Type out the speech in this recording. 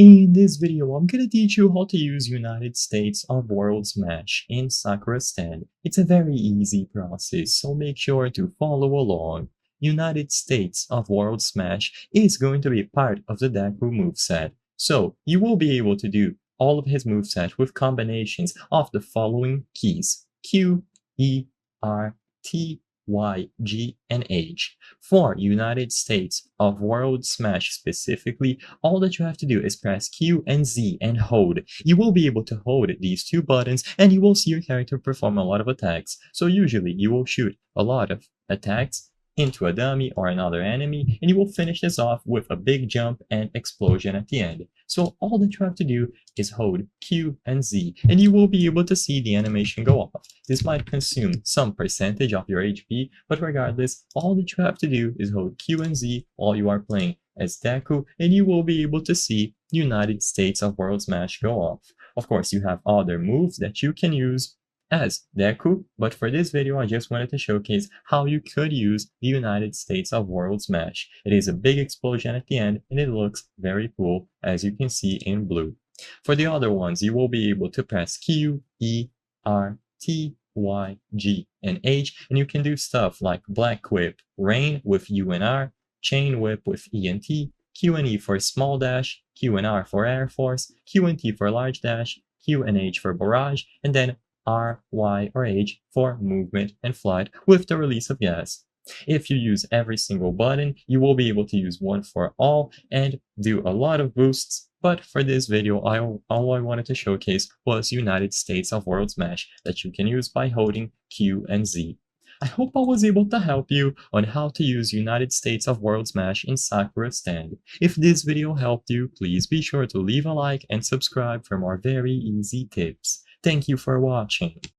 In this video, I'm gonna teach you how to use United States of World Smash in Sakura Stand. It's a very easy process, so make sure to follow along. United States of World Smash is going to be part of the Deku moveset, so you will be able to do all of his moveset with combinations of the following keys: Q, E, R, T, Y, G, and H. For United States of World Smash specifically, all that you have to do is press Q and Z and hold. You will be able to hold these two buttons and you will see your character perform a lot of attacks. So usually you will shoot a lot of attacks into a dummy or another enemy, and you will finish this off with a big jump and explosion at the end. So all that you have to do is hold Q and Z, and you will be able to see the animation go off. This might consume some percentage of your HP, but regardless, all that you have to do is hold Q and Z while you are playing as Deku, and you will be able to see United States of World Smash go off. Of course, you have other moves that you can use as Deku, but for this video I just wanted to showcase how you could use the United States of World Smash. It is a big explosion at the end and it looks very cool, as you can see in blue. For the other ones, you will be able to press Q, E, R, T, Y, G, and H, and you can do stuff like Black Whip, Rain with U and R, Chain Whip with E and T, Q and E for Small Dash, Q and R for Air Force, Q and T for Large Dash, Q and H for Barrage, and then R, Y, or H for movement and flight with the release of gas. If you use every single button, you will be able to use one for all and do a lot of boosts, but for this video, all I wanted to showcase was United States of World Smash that you can use by holding Q and Z. I hope I was able to help you on how to use United States of World Smash in Sakura Stand. If this video helped you, please be sure to leave a like and subscribe for more very easy tips. Thank you for watching.